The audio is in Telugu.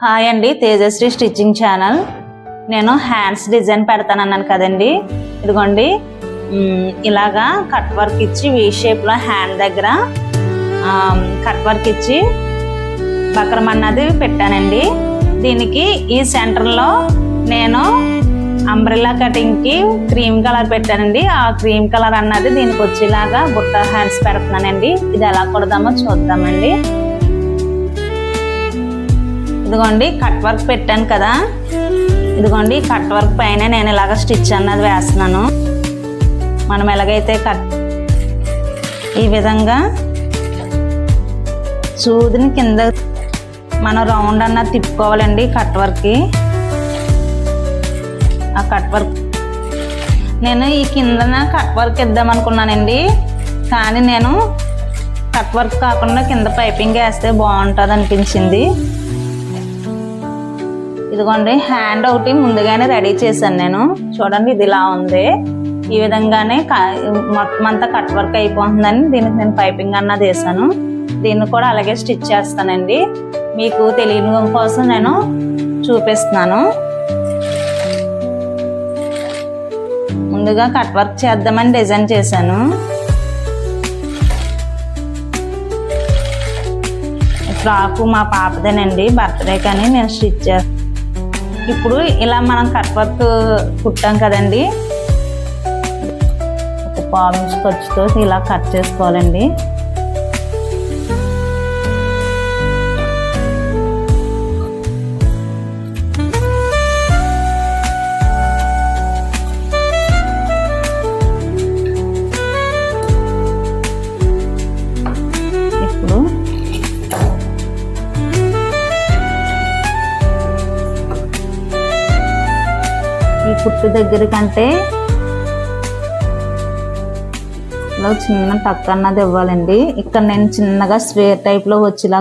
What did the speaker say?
హాయ్ అండి, తేజశ్రీ స్టిచ్చింగ్ ఛానల్. నేను హ్యాండ్స్ డిజైన్ పెడతానన్నాను కదండి. ఇదిగోండి, ఇలాగా కట్ వర్క్ ఇచ్చి వీ షేప్లో హ్యాండ్ దగ్గర కట్ వర్క్ ఇచ్చి బక్రం అన్నది పెట్టానండి. దీనికి ఈ సెంటర్లో నేను అంబ్రెల్లా కటింగ్కి క్రీమ్ కలర్ పెట్టానండి. ఆ క్రీమ్ కలర్ అన్నది దీనికి వచ్చేలాగా బుట్ట హ్యాండ్స్ పెడుతున్నానండి. ఇది ఎలా కొడదామో చూద్దామండి. ఇదిగోండి, కట్ వర్క్ పెట్టాను కదా. ఇదిగోండి, కట్ వర్క్ పైన నేను ఇలాగ స్టిచ్ అన్నది వేస్తున్నాను. మనం ఎలాగైతే ఈ విధంగా సూదిని కింద మనం రౌండ్ అన్నది తిప్పుకోవాలండి కట్ వర్క్కి. ఆ కట్ వర్క్ నేను ఈ కిందన కట్ వర్క్ ఇద్దాం అనుకున్నానండి, కానీ నేను కట్ వర్క్ కాకుండా కింద పైపింగ్ వేస్తే బాగుంటుంది అనిపించింది. ఇదిగోండి, హ్యాండ్ ఒకటి ముందుగానే రెడీ చేశాను నేను. చూడండి, ఇది ఇలా ఉంది. ఈ విధంగానే మొత్తం అంతా కట్ వర్క్ అయిపోతుందని దీనికి నేను పైపింగ్ అన్నది వేసాను. దీన్ని కూడా అలాగే స్టిచ్ చేస్తానండి. మీకు తెలియడం కోసం నేను చూపిస్తున్నాను. ముందుగా కట్ వర్క్ చేద్దామని డిజైన్ చేశాను. ఫ్రాకు మా పాపదేనండి, బర్త్డే కానీ నేను స్టిచ్ చేస్తాను. ఇప్పుడు ఇలా మనం కట్ వర్క్ కుట్టాం కదండి, ఒక పావు ఖర్చుతో ఇలా కట్ చేసుకోవాలండి. ఈ కుట్టు దగ్గర కంటే ఇలా చిన్న టక్ అన్నది ఇవ్వాలండి. ఇక్కడ నేను చిన్నగా స్క్వేర్ టైప్లో వచ్చేలా